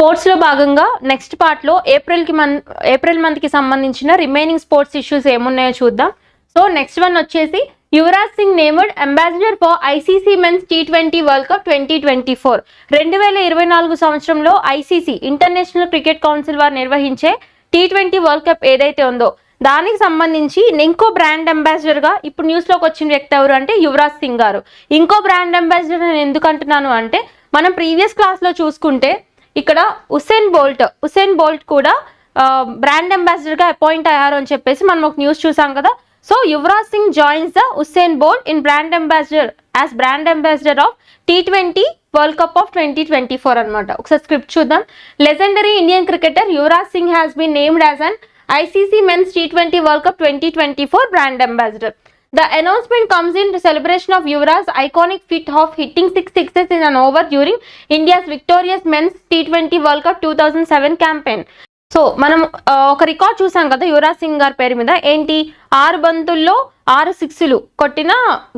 స్పోర్ట్స్లో భాగంగా నెక్స్ట్ పార్ట్లో ఏప్రిల్ మంత్కి సంబంధించిన రిమైనింగ్ స్పోర్ట్స్ ఇష్యూస్ ఏమున్నాయో చూద్దాం. సో నెక్స్ట్ వన్ వచ్చేసి Yuvraj Singh named ambassador for ICC men's T20 world cup 2024. 2024 సంవత్సరంలో ఐసీసీ ఇంటర్నేషనల్ క్రికెట్ కౌన్సిల్ వారు నిర్వహించే T20 వరల్డ్ కప్ ఏదైతే ఉందో దానికి సంబంధించి ఇంకో బ్రాండ్ అంబాసిడర్గా ఇప్పుడు న్యూస్లోకి వచ్చిన వ్యక్తి ఎవరు అంటే యువరాజ్ సింగ్ గారు. ఇంకో బ్రాండ్ అంబాసిడర్ నేను ఎందుకు అంటున్నాను అంటే మనం ప్రీవియస్ క్లాస్లో చూసుకుంటే ఇక్కడ ఉసేన్ బోల్ట్ కూడా బ్రాండ్ అంబాసిడర్గా అపాయింట్ అయ్యారు అని చెప్పేసి మనం ఒక న్యూస్ చూసాం కదా. So Yuvraj Singh joins the Usain Bolt in brand ambassador of T20 world cup of 2024 అనమాట. ఒకసారి స్క్రిప్ట్ చూద్దాం. Legendary Indian cricketer Yuvraj Singh has been named as an ICC Men's T20 World Cup 2024 brand ambassador. The announcement comes in the celebration of Yuvraj's iconic feat of hitting 6 sixes in an over during India's victorious Men's T20 World Cup 2007 campaign. So మనం ఒక record చూసాం కదా యువరాజ్ సింగ్ గారి పేరు మీద. ఏంటి 6 బంతుల్లో 6 సిక్స్లు కొట్టిన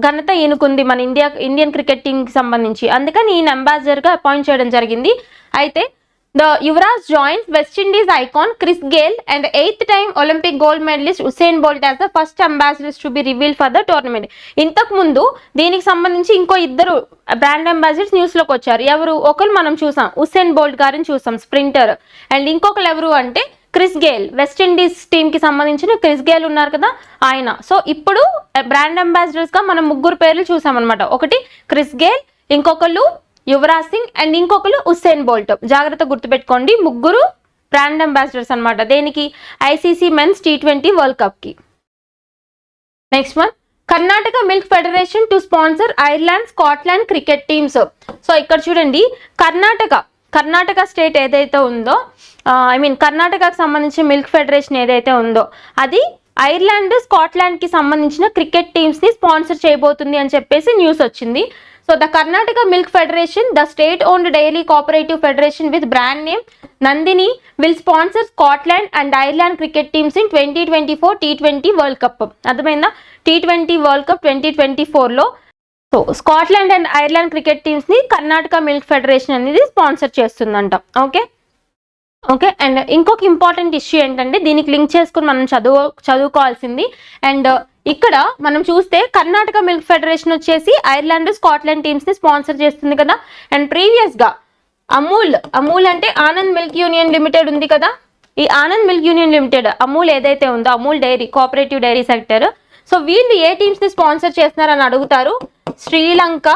ఘనత ఈయనకుంది మన ఇండియన్ క్రికెట్ టీంకి సంబంధించి. అందుకని ఈయన అంబాసిడర్గా అపాయింట్ చేయడం జరిగింది. అయితే The Yuvraj joins West Indies icon Chris Gayle and 8th time Olympic gold medalist Usain Bolt as the first ambassadors to be revealed for the tournament. ఇంతకు ముందు దీనికి సంబంధించి ఇంకో ఇద్దరు బ్రాండ్ అంబాసిడర్స్ న్యూస్లోకి వచ్చారు. ఎవరు? ఒకరు మనం చూసాం, ఉసేన్ బోల్ట్ గారిని చూసాం, స్ప్రింటర్. అండ్ ఇంకొకరు ఎవరు అంటే క్రిస్ గేల్, వెస్ట్ ఇండీస్ టీంకి సంబంధించిన క్రిస్ గేల్ ఉన్నారు కదా ఆయన. సో ఇప్పుడు బ్రాండ్ అంబాసిడర్స్గా మనం 3 పేర్లు చూసాం అనమాట. ఒకటి క్రిస్ గేల్, ఇంకొకళ్ళు యువరాజ్ సింగ్ అండ్ ఇంకొకరు ఉసేన్ బోల్ట్. జాగ్రత్త గుర్తుపెట్టుకోండి, 3 బ్రాండ్ అంబాసిడర్స్ అనమాట. దేనికి? ఐసీసీ మెన్స్ T20 వరల్డ్ కప్కి. Next one, Karnataka milk federation to sponsor Ireland Scotland cricket teams. So ఇక్కడ చూడండి, కర్ణాటక స్టేట్ ఏదైతే ఉందో కర్ణాటకకు సంబంధించిన మిల్క్ ఫెడరేషన్ ఏదైతే ఉందో అది ఐర్లాండ్ స్కాట్లాండ్కి సంబంధించిన క్రికెట్ టీమ్స్ని స్పాన్సర్ చేయబోతుంది అని చెప్పేసి న్యూస్ వచ్చింది. So the Karnataka Milk Federation, the state-owned dairy cooperative federation with brand name Nandini, will sponsor Scotland and Ireland cricket teams in 2024 T20 World Cup. అర్థమైందా? T20 World Cup 2024లో so Scotland and Ireland cricket టీమ్స్ని Karnataka milk federation అనేది sponsor చేస్తుందంట. Okay and ఇంకొక important issue ఏంటంటే దీనికి link చేసుకుని మనం చదువుకోవాల్సింది. అండ్ ఇక్కడ మనం చూస్తే కర్ణాటక మిల్క్ ఫెడరేషన్ వచ్చేసి ఐర్లాండ్ స్కాట్లాండ్ టీమ్స్ని స్పాన్సర్ చేస్తుంది కదా. అండ్ ప్రీవియస్గా అమూల్ అంటే ఆనంద్ మిల్క్ యూనియన్ లిమిటెడ్ ఉంది కదా. ఈ Anand milk union limited Amul ఏదైతే ఉందో Amul dairy cooperative dairy sector. So వీళ్ళు ఏ టీమ్స్ని స్పాన్సర్ చేస్తున్నారని అడుగుతారు. Sri Lanka,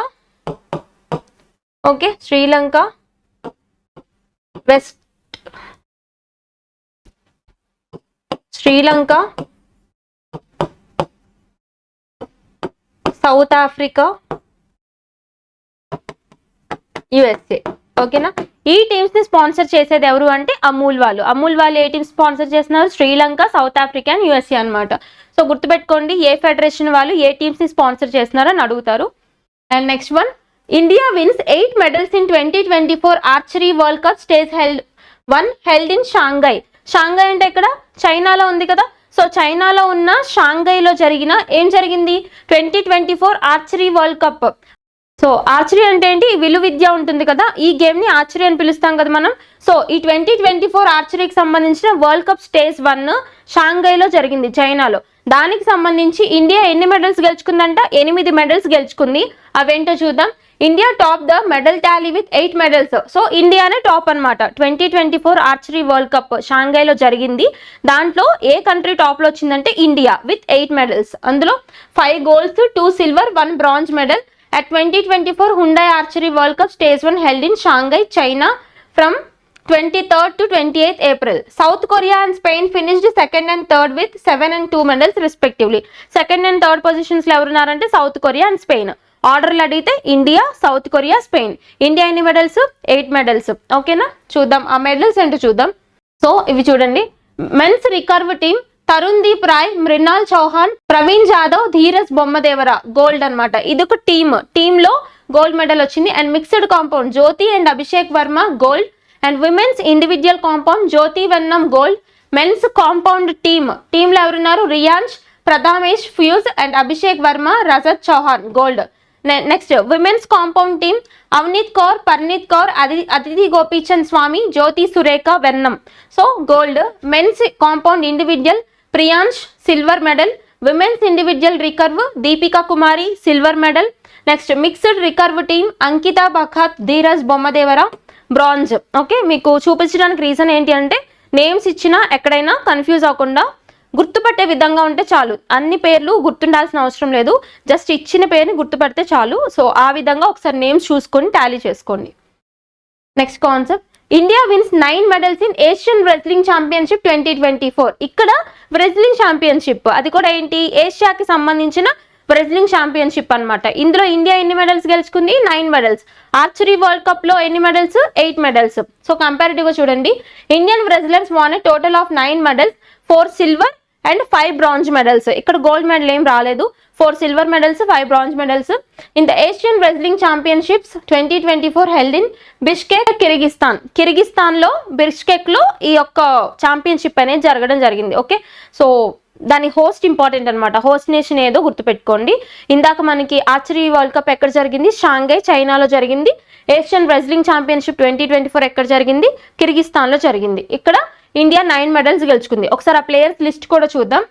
South Africa, USA. ఓకేనా? ఈ టీమ్స్ ని స్పాన్సర్ చేసేది ఎవరు అంటే అమూల్ వాళ్ళు ఏ టీమ్స్ స్పాన్సర్ చేస్తున్నారు? Sri Lanka, South Africa and USA అనమాట. సో గుర్తుపెట్టుకోండి, ఏ ఫెడరేషన్ వాళ్ళు ఏ టీమ్స్ ని స్పాన్సర్ చేస్తున్నారు అని అడుగుతారు. And next one, India wins 8 medals in 2024 archery world cup stage held in Shanghai. Shanghai అంటే ఇక్కడ చైనాలో ఉంది కదా. సో చైనాలో ఉన్న షాంఘైలో ఏం జరిగింది 2024 archery world cup. So archery అంటే ఏంటి? విలువిద్య ఉంటుంది కదా, ఈ గేమ్ని ఆర్చరీ అని పిలుస్తాం కదా మనం. సో ఈ 2024 ఆర్చరీకి సంబంధించిన వరల్డ్ కప్ స్టేజ్ 1 షాంఘైలో జరిగింది, చైనాలో. దానికి సంబంధించి ఇండియా ఎన్ని మెడల్స్ గెలుచుకుందంట? 8 మెడల్స్ గెలుచుకుంది. అవేంటో చూద్దాం. India top the medal tally with 8 medals. So ఇండియానే టాప్ అనమాట. 2024 ఆర్చరీ వరల్డ్ కప్ షాంఘైలో జరిగింది. దాంట్లో ఏ కంట్రీ టాప్లో వచ్చిందంటే ఇండియా విత్ 8 మెడల్స్. అందులో 5 golds, 2 silver, 1 bronze medal at 2024 Hyundai Archery World Cup Stage 1 held in Shanghai, China from 23rd to 28th April. South Korea and Spain finished second and third with 7 and 2 medals respectively. Second and third positions లో ఎవరున్నారంటే South Korea and Spain. ఆర్డర్లు అడిగితే India, South Korea, Spain. India ఎన్ని medals? 8 medals. ఓకేనా? చూద్దాం ఆ medals ఏంటో చూద్దాం. సో ఇవి చూడండి, men's recurve team Tarundeep Rai, Mrinal Chauhan, Pravin Jadhav, Dhiraj Bommadevara gold అనమాట. ఇది ఒక టీంలో గోల్డ్ మెడల్ వచ్చింది. And mixed compound Jyothi and Abhishek Verma gold. And women's individual compound Jyothi Vennam gold. Men's compound టీంలో ఎవరున్నారు? Riyansh, Prathamesh, fuse and Abhishek Verma, Rajat Chauhan gold. Next women's compound team Avneet Kaur, Parneet Kaur, Aditi Gopichand Swami, Jyothi Surekha Vennam. So gold. Men's compound individual Priyansh silver medal. Women's individual recurve Deepika Kumari silver medal. Next mixed recurve team Ankita Bhakat, Dhiraj Bommadevara bronze. Okay, మీకు చూపించడానికి reason ఏంటి అంటే names ఇచ్చినా ఎక్కడైనా confuse అవ్వకుండా గుర్తుపట్టే విధంగా ఉంటే చాలు. అన్ని పేర్లు గుర్తుండాల్సిన అవసరం లేదు, జస్ట్ ఇచ్చిన పేరుని గుర్తుపడితే చాలు. సో ఆ విధంగా ఒకసారి నేమ్స్ చూసుకొని టాలీ చేసుకోండి. Next concept, India wins 9 medals in Asian wrestling championship 2024. ఇక్కడ రెజ్లింగ్ ఛాంపియన్షిప్, అది కూడా ఏంటి, ఏషియాకి సంబంధించిన రెజ్లింగ్ ఛాంపియన్షిప్ అన్నమాట. ఇందులో ఇండియా ఎన్ని మెడల్స్ గెలుచుకుంది, 9 మెడల్స్. ఆర్చరీ వరల్డ్ కప్ లో ఎన్ని మెడల్స్, 8 మెడల్స్. సో కంపారిటివ్ గా చూడండి, Indian wrestlers won a total of 9 medals, 4 silver and 5 bronze medals. ఇక్కడ గోల్డ్ మెడల్ ఏం రాలేదు, 4 silver medals, 5 bronze medals in the Asian wrestling championships 2024 held in Bishkek, Kyrgyzstan లో Bishkek లో ఈ యొక్క championship అనేది జరగడం జరిగింది. ఓకే, సో దాని హోస్ట్ ఇంపార్టెంట్ అనమాట. హోస్ట్ నేషన్ ఏదో గుర్తుపెట్టుకోండి. ఇందాక మనకి ఆర్చరీ వరల్డ్ కప్ ఎక్కడ జరిగింది, షాంఘై చైనాలో జరిగింది. ఏషియన్ రెజ్లింగ్ ఛాంపియన్షిప్ 2024 ఎక్కడ జరిగింది, కిర్గిస్తాన్ లో జరిగింది. ఇక్కడ ఇండియా 9 మెడల్స్ గెలుచుకుంది. ఒకసారి ఆ ప్లేయర్స్ లిస్ట్ కూడా చూద్దాం.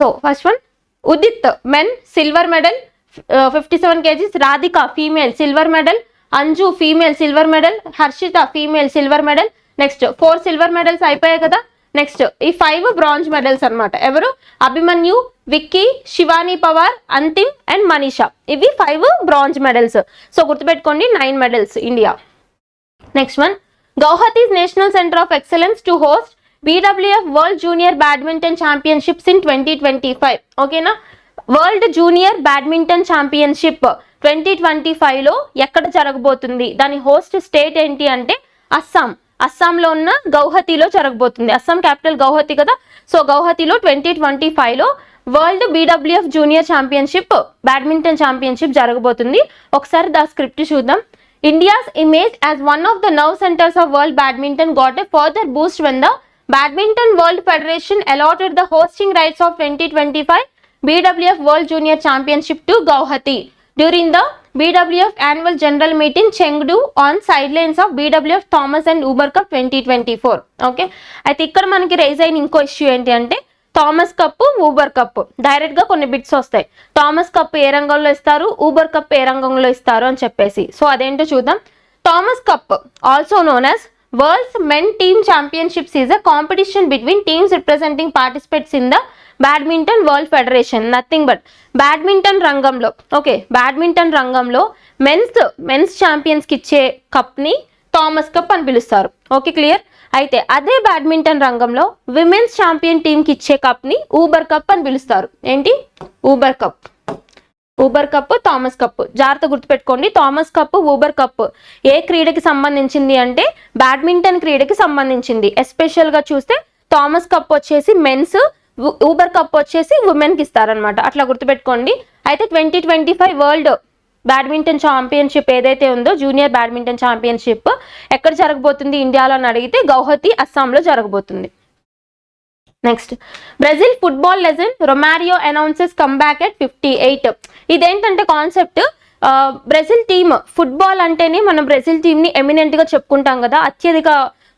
So first one Udit men silver medal 57 kgs, Radhika female silver medal, Anju female silver medal, Harshita female silver medal. Next 4 silver medals అయిపోయాయి కదా. నెక్స్ట్ ఈ 5 బ్రాంజ్ మెడల్స్ అనమాట. ఎవరు, అభిమన్యు, విక్కీ, శివానీ పవార్, అంతిమ్ అండ్ మనీషా. ఇవి 5 బ్రాంజ్ మెడల్స్. సో గుర్తుపెట్టుకోండి 9 medals India. Next one, Guwahati's national centre of excellence to host BWF world junior badminton championships in 2025. ఓకేనా, world junior badminton championship 2025 లో ఎక్కడ జరగబోతుంది, దాని హోస్ట్ స్టేట్ ఏంటి అంటే అస్సాం. అస్సాంలో ఉన్న గౌహతిలో జరగబోతుంది. అస్సాం క్యాపిటల్ గౌహతి కదా. సో గౌహతిలో 2025 లో world BWF junior championship badminton championship జరగబోతుంది. ఒకసారి దా స్క్రిప్ట్ చూద్దాం. India's image as one of the nerve centers of world badminton got a further boost when the Badminton World Federation allotted the hosting rights of 2025 BWF World Junior Championship to Gauhati during the BWF annual general meeting Chengdu on sidelines of BWF Thomas and Uber Cup 2024. Okay, అయితే ఇక్కడ మనకి rise అయిన ఇంకో issue ఏంటి అంటే Thomas cup, Uber cup. Direct గా కొన్ని bits వస్తాయి, థామస్ కప్ ఏ రంగంలో ఇస్తారు, ఊబర్ కప్ ఏ రంగంలో ఇస్తారు అని చెప్పేసి. సో అదేంటో చూద్దాం. Thomas cup also known as world's men team championships is a competition between teams representing participates in the badminton world federation. Nothing but badminton రంగంలో, ఓకే, బ్యాడ్మింటన్ రంగంలో మెన్స్ ఛాంపియన్స్ కి ఇచ్చే కప్ ని థామస్ కప్ అని పిలుస్తారు. Okay, clear. అయితే అదే badminton రంగంలో విమెన్స్ ఛాంపియన్ టీమ్ కి ఇచ్చే కప్ ని ఊబర్ కప్ అని పిలుస్తారు. ఏంటి, Uber cup. Uber cup, Thomas cup. జాగ్రత్త గుర్తుపెట్టుకోండి, థామస్ కప్, ఊబర్ కప్ ఏ క్రీడకి సంబంధించింది అంటే బ్యాడ్మింటన్ క్రీడకి సంబంధించింది. ఎస్పెషల్ గా చూస్తే థామస్ కప్ వచ్చేసి మెన్స్, ఊబర్ కప్ వచ్చేసి ఉమెన్ కి ఇస్తారనమాట. అట్లా గుర్తుపెట్టుకోండి. అయితే 2025 వరల్డ్ బ్యాడ్మింటన్ ఛాంపియన్షిప్ ఏదైతే ఉందో జూనియర్ బ్యాడ్మింటన్ ఛాంపియన్షిప్ ఎక్కడ జరగబోతుంది ఇండియాలో అని అడిగితే గౌహతి, అస్సాంలో జరగబోతుంది. Next, Brazil football legend Romario announces comeback at 58. ఇదేంటంటే కాన్సెప్ట్, బ్రెజిల్ టీమ్, ఫుట్బాల్ అంటేనే మనం బ్రెజిల్ టీమ్ ని ఎమినెంట్ గా చెప్పుకుంటాం కదా, అత్యధిక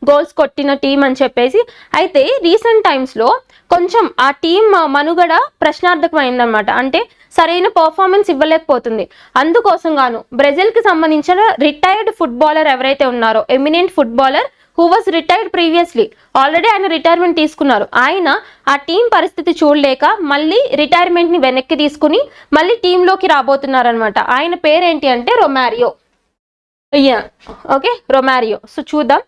గోల్స్ కొట్టిన టీం అని చెప్పేసి. అయితే రీసెంట్ టైమ్స్ లో కొంచెం ఆ టీం మనుగడ ప్రశ్నార్థకమైందనమాట. అంటే సరైన పర్ఫార్మెన్స్ ఇవ్వలేకపోతుంది. అందుకోసం గాను బ్రెజిల్ కి సంబంధించిన రిటైర్డ్ ఫుట్బాలర్ ఎవరైతే ఉన్నారో, eminent footballer who was retired previously, already ఆయన రిటైర్మెంట్ తీసుకున్నారు. ఆయన ఆ టీం పరిస్థితి చూడలేక మళ్ళీ రిటైర్మెంట్ ని వెనక్కి తీసుకుని మళ్ళీ టీంలోకి రాబోతున్నారు అనమాట. ఆయన పేరేంటి అంటే రొమారియో. Okay, Romario. సో చూద్దాం.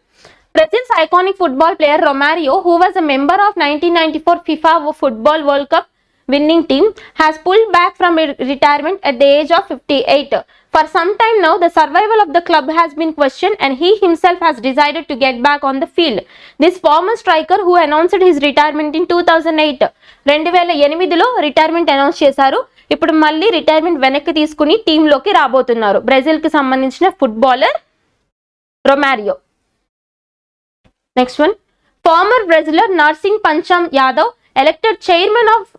Brazil's iconic football player Romario, who was a member of 1994 FIFA Football World Cup winning team, has pulled back from retirement at the age of 58. For some time now, the survival of the club has been questioned and he himself has decided to get back on the field. This former striker, who announced his retirement in 2008, 2008లో retirement announce చేశారు. ఇప్పుడు మళ్ళీ retirement వెనక్కి తీసుకుని టీంలోకి రాబోతున్నారు. బ్రెజిల్కి సంబంధించిన footballer Romario. Next one, former Brazilian Narsingh Pancham Yadav elected chairman of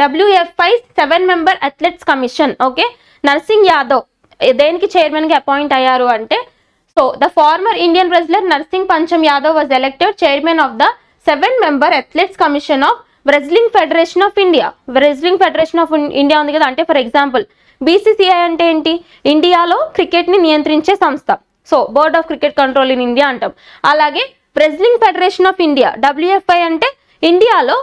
WFI 7-member athletes commission. Okay, Narsingh Yadav దేనికి చైర్మన్ గా అపాయింట్ అయ్యారు అంటే, so the former Indian wrestler Narsingh Pancham Yadav was elected chairman of the 7-member athletes commission of wrestling federation of India. Wrestling federation of India ఉంది కదా, అంటే for example BCCI అంటే ఏంటి, ఇండియాలో క్రికెట్ ని నియంత్రించే సంస్థ. So board of cricket control in India అంటాం. అలాగే wrestling federation of India WFI అంటే ఇండియాలో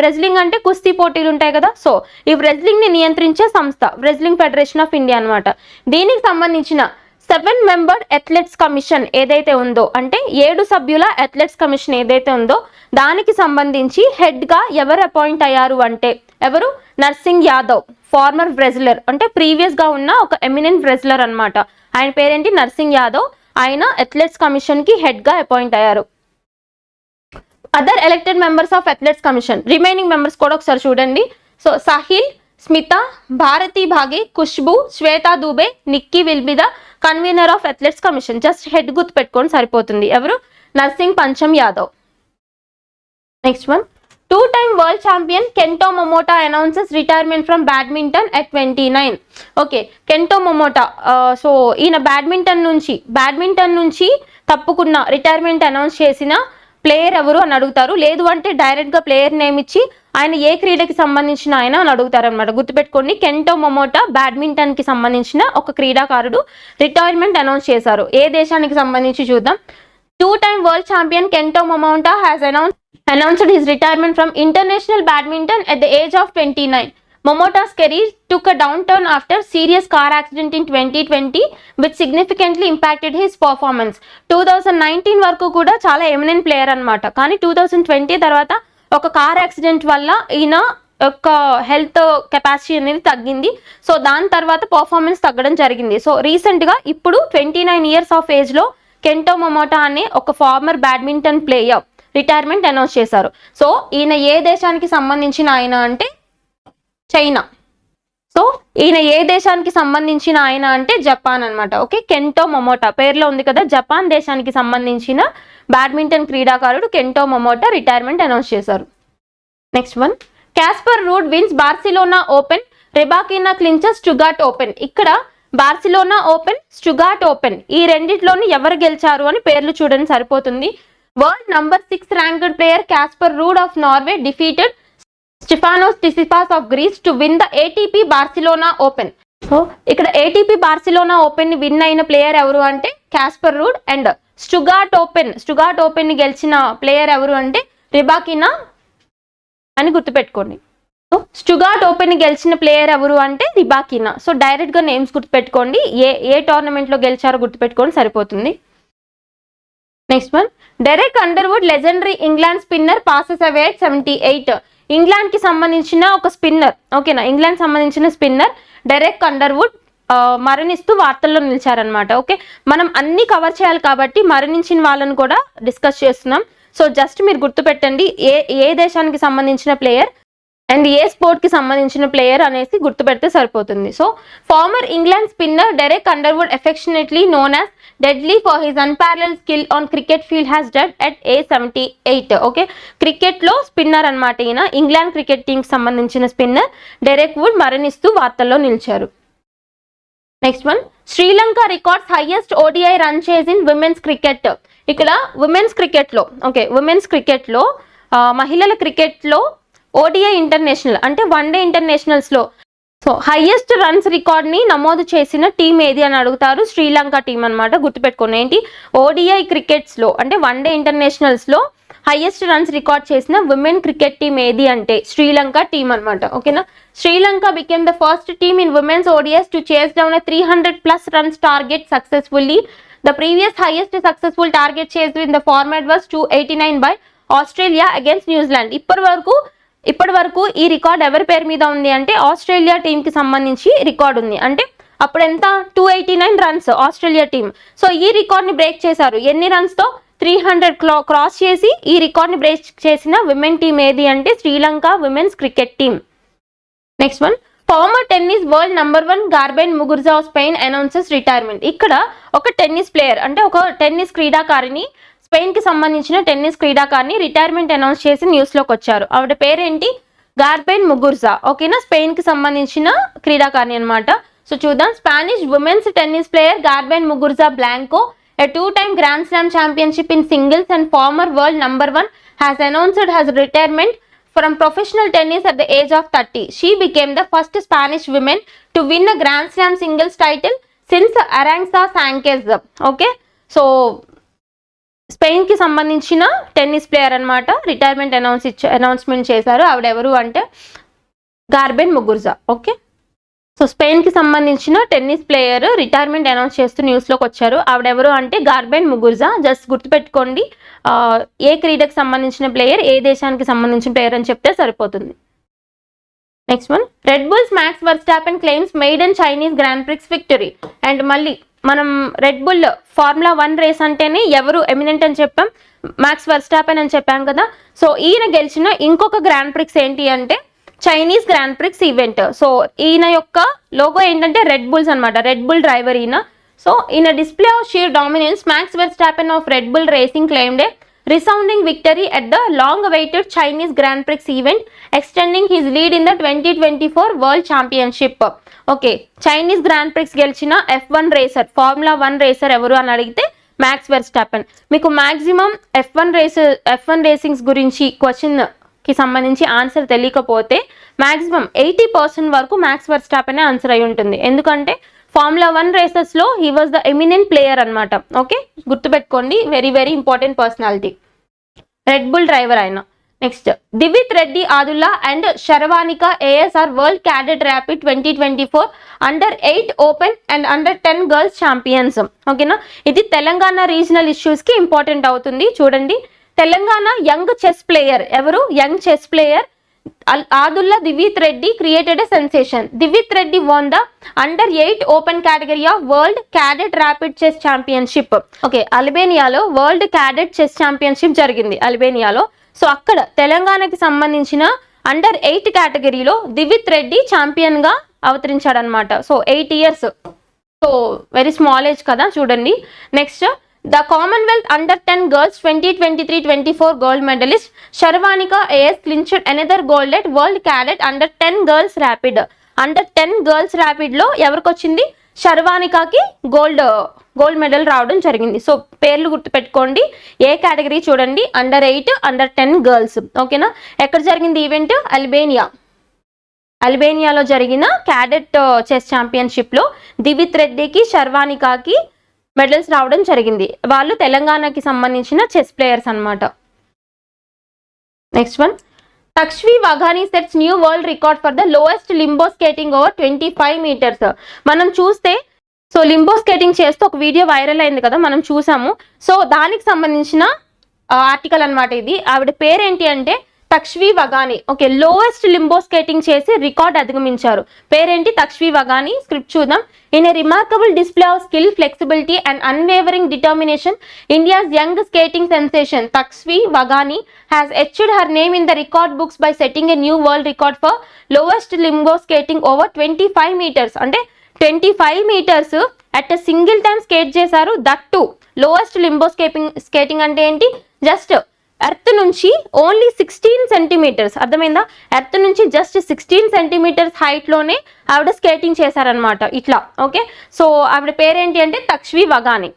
రెజ్లింగ్ అంటే కుస్తీ పోటీలు ఉంటాయి కదా, సో ఈ రెజ్లింగ్ ని నియంత్రించే సంస్థ రెజ్లింగ్ ఫెడరేషన్ ఆఫ్ ఇండియా అన్నమాట. దీనికి సంబంధించిన 7-member అథ్లెట్స్ కమిషన్ ఏదైతే ఉందో, అంటే 7 సభ్యుల అథ్లెట్స్ కమిషన్ ఏదైతే ఉందో దానికి సంబంధించి హెడ్ గా ఎవరు అపాయింట్ అయ్యారు అంటే ఎవరు, నర్సింగ్ యాదవ్, ఫార్మర్ రెజ్లర్, అంటే ప్రీవియస్ గా ఉన్న ఒక ఎమినెంట్ రెజ్లర్ అన్నమాట. ఆయన పేరేంటి, నర్సింగ్ యాదవ్. ఆయన అథ్లెట్స్ కమిషన్ కి హెడ్ గా అపాయింట్ అయ్యారు. Other elected members of athletes commission, remaining members కూడా ఒకసారి చూడండి. So Sahil, Smita, Bharati Bhage, Khushbu, Shweta Dubey, Nikki will be the convener of athletes commission. Just head గుర్తు పెట్టుకొని సరిపోతుంది. ఎవరు, Narsingh Pancham Yadav. Next one, 2-time world champion Kento Momota announces retirement from badminton at 29. Okay, Kento Momota, so ఈయన badminton నుంచి తప్పుకున్న, రిటైర్మెంట్ అనౌన్స్ చేసిన ప్లేయర్ ఎవరు అని అడుగుతారు. లేదు అంటే డైరెక్ట్ గా ప్లేయర్ నేమ్ ఇచ్చి ఆయన ఏ క్రీడకి సంబంధించిన ఆయన అని అడుగుతారు అనమాట. గుర్తుపెట్టుకోండి, కెంటో మొమోటా బ్యాడ్మింటన్ కి సంబంధించిన ఒక క్రీడాకారుడు రిటైర్మెంట్ అనౌన్స్ చేశారు. ఏ దేశానికి సంబంధించి చూద్దాం. 2-time world champion Kento Momota has announced his retirement from international badminton at the age of 29. Momota's career took a downturn after serious car accident in 2020, which significantly impacted his performance. 2019 వరకు కూడా చాలా eminent player అన్నమాట. కానీ 2020 తర్వాత ఒక car accident వల్ల ఈయన యొక్క హెల్త్ కెపాసిటీ అనేది తగ్గింది. సో దాని తర్వాత పర్ఫార్మెన్స్ తగ్గడం జరిగింది. సో రీసెంట్ గా ఇప్పుడు 29 years ఆఫ్ ఏజ్ లో కెంటో మొమోటా అనే ఒక former badminton player retirement announce చేశారు. సో ఈయన ఏ దేశానికి సంబంధించిన ఆయన అంటే చైనా. సో ఈయన ఏ దేశానికి సంబంధించిన ఆయన అంటే జపాన్ అన్నమాట. ఓకే, కెంటో మొమోటా పేర్లో ఉంది కదా, జపాన్ దేశానికి సంబంధించిన బ్యాడ్మింటన్ క్రీడాకారుడు కెంటో మొమోటా రిటైర్మెంట్ అనౌన్స్ చేశారు. Next one, Casper Ruud wins Barcelona open, Rybakina clinches Stuttgart open. ఇక్కడ బార్సిలోనా ఓపెన్, స్టుగార్ట్ ఓపెన్ ఈ రెండిట్లోని ఎవరు గెలిచారు అని పేర్లు చూడండి సరిపోతుంది. World number 6 ranked player Casper Ruud of Norway defeated Stefanos Tsitsipas of Greece to win the ATP Barcelona Open. So ఇక్కడ ATP Barcelona Open ని విన్ అయిన ప్లేయర్ ఎవరు అంటే క్యాస్పర్ రూడ్. అండ్ స్టుగార్ట్ ఓపెన్ ని గెలిచిన ప్లేయర్ ఎవరు అంటే రిబాకినా అని గుర్తుపెట్టుకోండి. సో స్టుగార్ట్ ఓపెన్ ని గెలిచిన ప్లేయర్ ఎవరు అంటే రిబాకినా. సో డైరెక్ట్ గా నేమ్స్ గుర్తుపెట్టుకోండి, ఏ టోర్నమెంట్ లో గెలిచారో గుర్తుపెట్టుకోండి సరిపోతుంది. Next one, Derek Underwood legendary England spinner passes away at 78. England కి సంబంధించిన ఒక స్పిన్నర్, ఓకేనా, ఇంగ్లాండ్ సంబంధించిన స్పిన్నర్ డెరెక్ అండర్వుడ్ మరణిస్తూ వార్తల్లో నిలిచారనమాట. ఓకే, మనం అన్ని కవర్ చేయాలి కాబట్టి మరణించిన వాళ్ళని కూడా డిస్కస్ చేస్తున్నాం. సో జస్ట్ మీరు గుర్తుపెట్టండి ఏ దేశానికి సంబంధించిన ప్లేయర్ అండ్ ఏ స్పోర్ట్ కి సంబంధించిన ప్లేయర్ అనేసి గుర్తుపెడితే సరిపోతుంది. So former England spinner Derek Underwood affectionately known as deadly for his unparalleled skill on cricket field has dead at age 78. Okay, cricket లో స్పిన్నర్ అనమాట ఈయన. ఇంగ్లాండ్ క్రికెట్ టీమ్ కి సంబంధించిన స్పిన్నర్ డెరెక్ వుడ్ మరణిస్తూ వార్తల్లో నిలిచారు. Next one, Sri Lanka records highest ODI run chase in women's cricket. ఇక్కడ women's cricket లో మహిళల క్రికెట్ లో ODI ఇంటర్నేషనల్ అంటే వన్డే ఇంటర్నేషనల్స్ లో సో హైయెస్ట్ రన్స్ రికార్డ్ ని నమోదు చేసిన టీం ఏది అని అడుగుతారు. శ్రీలంక టీం అనమాట. గుర్తుపెట్టుకోండి, ఏంటి ODI క్రికెట్స్ లో అంటే వన్డే ఇంటర్నేషనల్స్ లో హైయెస్ట్ రన్స్ రికార్డ్ చేసిన విమెన్ క్రికెట్ టీం ఏది అంటే శ్రీలంక టీం అనమాట. ఓకేనా, Sri Lanka became the first team in women's ODIs to చేస్ down 300+ runs target successfully. The previous highest successful target chased in the format was 289 by Australia against New Zealand. ఇప్పటి వరకు ఈ record ఎవరి పేరు మీద ఉంది అంటే ఆస్ట్రేలియా టీం కి సంబంధించి రికార్డ్ ఉంది. అంటే అప్పుడు ఎంత 289 రన్స్ ఆస్ట్రేలియా టీం. సో ఈ రికార్డ్ ని బ్రేక్ చేశారు. ఎన్ని రన్స్ తో 300 క్రాస్ చేసి ఈ రికార్డ్ ని బ్రేక్ చేసిన విమెన్ టీం ఏది అంటే Sri Lanka women's cricket team. Next one, former tennis world number 1 Garbine Muguruza of Spain announces retirement. ఇక్కడ ఒక టెన్నిస్ ప్లేయర్ అంటే ఒక టెన్నిస్ క్రీడాకారిణి స్పెయిన్ కి సంబంధించిన టెన్నిస్ క్రీడాకారిణి రిటైర్మెంట్ అనౌన్స్ చేసి న్యూస్ లోకి వచ్చారు. ఆవిడ పేరేంటి? గార్బెన్ ముగుర్జా. ఓకేనా, స్పెయిన్ కి సంబంధించిన క్రీడాకారిణి అనమాట. సో చూద్దాం. Spanish women's tennis player Garbine Muguruza Blanco, a two-time Grand Slam championship in singles and former world number 1, has announced her retirement from professional tennis at the age of 30. She became the first Spanish woman to win a Grand Slam singles title since Arantxa Sánchez. Okay, so Spain కి సంబంధించిన tennis player అనమాట. Retirement announcement చేశారు. ఆవిడ ఎవరు అంటే గార్బెన్ ముగుర్జా. Okay, so Spain కి సంబంధించిన tennis player retirement announce చేస్తూ న్యూస్ లోకి వచ్చారు. ఆవిడెవరు అంటే గార్బెన్ ముగుర్జా. జస్ట్ గుర్తుపెట్టుకోండి, ఏ క్రీడకు సంబంధించిన ప్లేయర్, ఏ దేశానికి సంబంధించిన ప్లేయర్ అని చెప్తే సరిపోతుంది. Next one, Red Bull's Max Verstappen claims maiden Chinese Grand Prix victory. And మళ్ళీ మనం రెడ్ బుల్ ఫార్ములా 1 రేస్ అంటేనే ఎవరు ఎమినెంట్ అని చెప్పాం, మ్యాక్స్ వర్స్టాపెన్ అని చెప్పాం కదా. సో ఈయన గెలిచిన ఇంకొక గ్రాండ్ ప్రిక్స్ ఏంటి అంటే Chinese Grand Prix event. So ఈయన యొక్క లోగో ఏంటంటే రెడ్ బుల్స్ అనమాట, రెడ్ బుల్ డ్రైవర్ ఈయన. సో ఈయన display of sheer dominance Max Verstappen of Red Bull racing claimed a resounding victory at the long-awaited Chinese Grand Prix event, extending his lead in the 2024 World Championship. Okay, Chinese Grand prix గెలిచిన F1 racer, formula 1 racer ఎవరు అని అడిగితే max Verstappen. మీకు maximum F1 racings గురించి question కి సంబంధించి answer తెలియకపోతే maximum 80% వరకు మ్యాక్స్ వెర్స్టాపెన్ ఆన్సర్ అయి ఉంటుంది. ఎందుకంటే ఫార్ములా 1 రేసెస్ లో he was the eminent player అనమాట. ఓకే, గుర్తుపెట్టుకోండి, very very important personality, Red Bull driver ఆయన. Next, Divith Reddy Adulla and Sharvanika ASR world cadet rapid 2024 under eight open and under ten girls champions. ఓకేనా, ఇది తెలంగాణ రీజనల్ ఇష్యూస్ కి ఇంపార్టెంట్ అవుతుంది. చూడండి, తెలంగాణ యంగ్ చెస్ ప్లేయర్ ఎవరు? Young chess player Adulla Divith Reddy created a sensation. Divith Reddy won the under eight open category of world cadet rapid chess championship. Okay, అల్బేనియాలో world cadet chess championship జరిగింది అల్బేనియాలో. So అక్కడ తెలంగాణకి సంబంధించిన అండర్-8 కేటగిరీలో దివిత్ రెడ్డి ఛాంపియన్ గా అవతరించాడనమాట. So 8 years, so very small age కదా. చూడండి, next, the Commonwealth Under-10 Girls 2023-24 gold medalist Sharvanika AS clinched another gold at World Cadet Under-10 Girls Rapid. Under-10 Girls Rapid లో ఎవరికి వచ్చింది? శర్వానికాకి గోల్డ్ మెడల్ రావడం జరిగింది. సో పేర్లు గుర్తుపెట్టుకోండి. ఏ కేటగిరీ చూడండి, అండర్-8, అండర్-10 గర్ల్స్. ఓకేనా, ఎక్కడ జరిగింది ఈవెంట్? అల్బేనియాలో జరిగిన క్యాడెట్ చెస్ ఛాంపియన్షిప్ లో దివిత్ రెడ్డికి శర్వానికాకి మెడల్స్ రావడం జరిగింది. వాళ్ళు తెలంగాణకి సంబంధించిన చెస్ ప్లేయర్స్ అనమాట. Next one, Takshvi Vaghani sets new world record for the lowest limbo skating over 25 meters. మనం చూస్తే, సో లింబో స్కేటింగ్ చేస్తూ ఒక వీడియో వైరల్ అయింది కదా, మనం చూసాము. సో దానికి సంబంధించిన ఆర్టికల్ అనమాట ఇది. ఆవిడ పేరేంటి అంటే Takshvi Vaghani. Okay, lowest limbo skating చేసి రికార్డ్ అధిగమించారు. పేరేంటి? తక్ష్వి వఘాని. స్క్రిప్ట్ చూద్దాం. In a remarkable display of skill, flexibility and unwavering determination, India's young skating sensation Takshvi Vaghani has etched her name in the record books by setting a new world record for lowest limbo skating over 25 meters. అంటే 25 meters at a single time skate చేశారు. That to lowest limbo skating అంటే ఏంటి? Just earth నుంచి only 16 centimeters, అర్థమైందా? Earth నుంచి just 16 centimeters height లోనే ఆవిడ skating చేశారనమాట ఇట్లా. ఓకే, సో ఆవిడ పేరేంటి అంటే Takshvi Vaghani.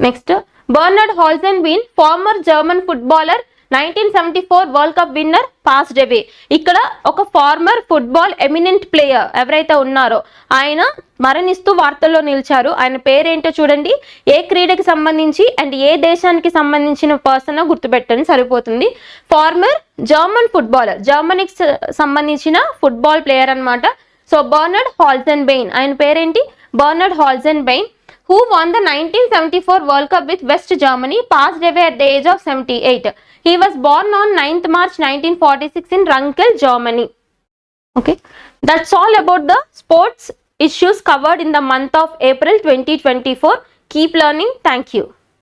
Next, Bernard Holzenbein former German footballer 1974 world cup winner passed away. ఇక్కడ ఒక ఫార్మర్ ఫుట్బాల్ ఎమినెంట్ ప్లేయర్ ఎవరైతే ఉన్నారో ఆయన మరణిస్తూ వార్తల్లో నిలిచారు. ఆయన పేరేంటో చూడండి. ఏ క్రీడకి సంబంధించి అండ్ ఏ దేశానికి సంబంధించిన పర్సన్ గుర్తుపెట్టండి సరిపోతుంది. ఫార్మర్ జర్మన్ ఫుట్బాలర్, జర్మనీకి సంబంధించిన ఫుట్బాల్ ప్లేయర్ అనమాట. సో బర్నార్డ్ హాల్జెన్బెయిన్, ఆయన పేరేంటి? Bernard Holzenbein, who won the 1974 World Cup with West Germany, passed away at the age of 78. He was born on 9th March 1946 in Runkel, Germany. Okay, that's all about the sports issues covered in the month of April 2024. Keep learning. Thank you.